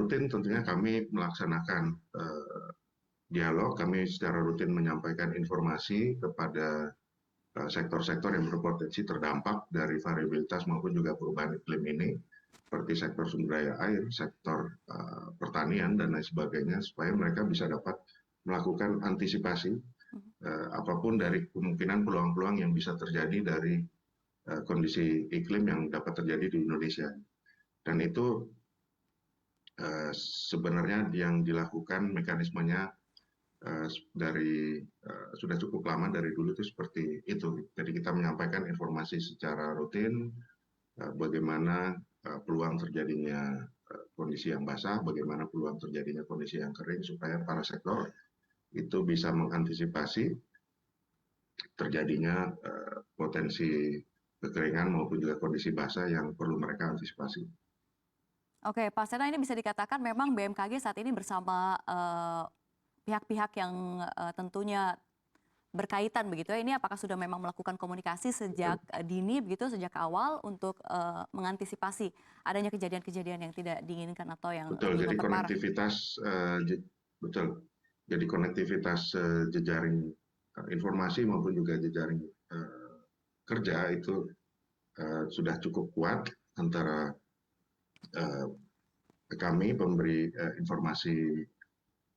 rutin tentunya kami melaksanakan dialog, kami secara rutin menyampaikan informasi kepada sektor-sektor yang berpotensi terdampak dari variabilitas maupun juga perubahan iklim ini, seperti sektor sumber daya air, sektor pertanian, dan lain sebagainya, supaya mereka bisa dapat melakukan antisipasi apapun dari kemungkinan peluang-peluang yang bisa terjadi dari kondisi iklim yang dapat terjadi di Indonesia. Dan itu sebenarnya yang dilakukan mekanismenya dari sudah cukup lama, dari dulu itu seperti itu. Jadi kita menyampaikan informasi secara rutin, bagaimana peluang terjadinya kondisi yang basah, bagaimana peluang terjadinya kondisi yang kering, supaya para sektor itu bisa mengantisipasi terjadinya potensi kekeringan maupun juga kondisi basah yang perlu mereka antisipasi. Oke, Pak Sena, ini bisa dikatakan memang BMKG saat ini bersama pihak-pihak yang tentunya berkaitan begitu ya. Ini apakah sudah memang melakukan komunikasi sejak dini begitu, sejak awal untuk mengantisipasi adanya kejadian-kejadian yang tidak diinginkan atau yang Betul, jadi memperparah? konektivitas betul. Jadi konektivitas jejaring informasi maupun juga jejaring kerja itu sudah cukup kuat antara kami pemberi informasi,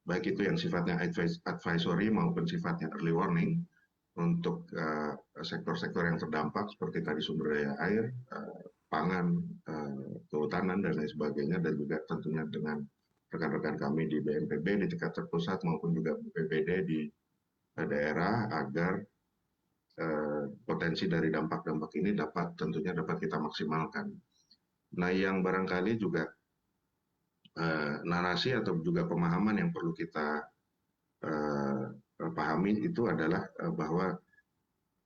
baik itu yang sifatnya advisory maupun sifatnya early warning, untuk sektor-sektor yang terdampak seperti tadi sumber daya air, pangan, kehutanan, dan lain sebagainya, dan juga tentunya dengan rekan-rekan kami di BNPB di tingkat terpusat maupun juga BPBD di daerah, agar potensi dari dampak-dampak ini tentunya dapat kita maksimalkan. Nah, yang barangkali juga narasi atau juga pemahaman yang perlu kita pahami itu adalah bahwa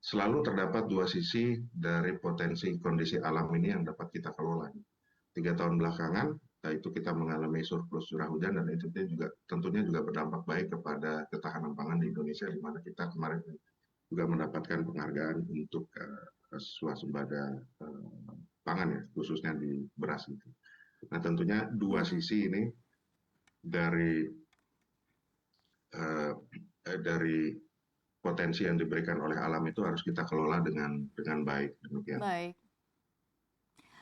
selalu terdapat dua sisi dari potensi kondisi alam ini yang dapat kita kelola. 3 tahun belakangan, itu kita mengalami surplus curah hujan, dan itu juga tentunya juga berdampak baik kepada ketahanan pangan di Indonesia, di mana kita kemarin juga mendapatkan penghargaan untuk swasembada pangan ya, khususnya di beras itu. Nah, tentunya dua sisi ini dari potensi yang diberikan oleh alam itu harus kita kelola dengan baik. Demikian.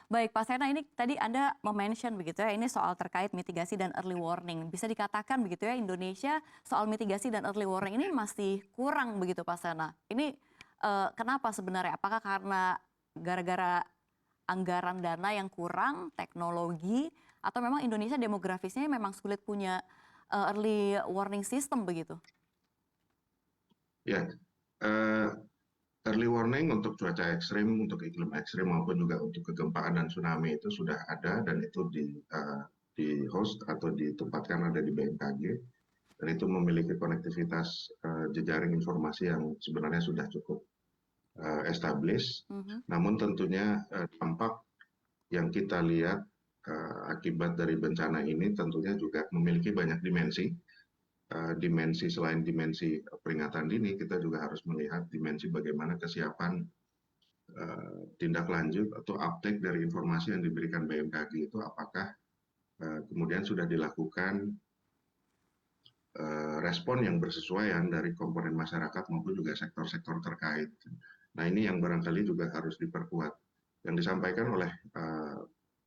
Baik, Pak Sena, ini tadi Anda mention begitu ya, ini soal terkait mitigasi dan early warning. Bisa dikatakan begitu ya, Indonesia soal mitigasi dan early warning ini masih kurang begitu, Pak Sena. Ini kenapa sebenarnya? Apakah karena gara-gara anggaran dana yang kurang, teknologi, atau memang Indonesia demografisnya memang sulit punya early warning system begitu? Ya, early warning untuk cuaca ekstrim, untuk iklim ekstrim, maupun juga untuk kegempaan dan tsunami itu sudah ada, dan itu di host atau ditempatkan ada di BMKG, dan itu memiliki konektivitas jejaring informasi yang sebenarnya sudah cukup established. Namun tentunya dampak yang kita lihat akibat dari bencana ini tentunya juga memiliki banyak dimensi. Selain dimensi peringatan dini, kita juga harus melihat dimensi bagaimana kesiapan tindak lanjut atau update dari informasi yang diberikan BMKG itu, apakah kemudian sudah dilakukan respon yang bersesuaian dari komponen masyarakat maupun juga sektor-sektor terkait. Nah, ini yang barangkali juga harus diperkuat. Yang disampaikan oleh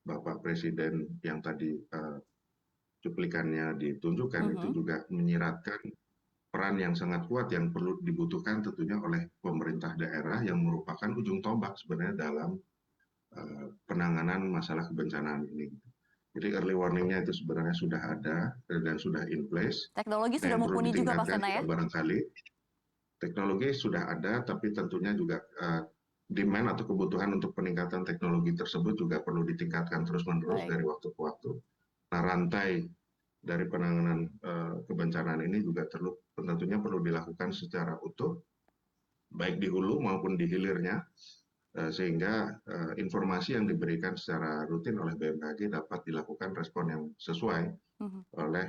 Bapak Presiden yang tadi cuplikannya ditunjukkan, itu juga menyiratkan peran yang sangat kuat yang perlu dibutuhkan tentunya oleh pemerintah daerah yang merupakan ujung tombak sebenarnya dalam penanganan masalah kebencanaan ini. Jadi early warning-nya itu sebenarnya sudah ada dan sudah in place. Teknologi sudah mumpuni juga, Pak Sena, ya? Barangkali teknologi sudah ada, tapi tentunya juga demand atau kebutuhan untuk peningkatan teknologi tersebut juga perlu ditingkatkan terus-menerus dari waktu ke waktu. Nah, rantai dari penanganan kebencanaan ini juga tentunya perlu dilakukan secara utuh, baik di hulu maupun di hilirnya, sehingga informasi yang diberikan secara rutin oleh BMKG dapat dilakukan respon yang sesuai oleh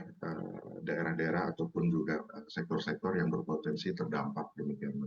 daerah-daerah ataupun juga sektor-sektor yang berpotensi terdampak, demikian.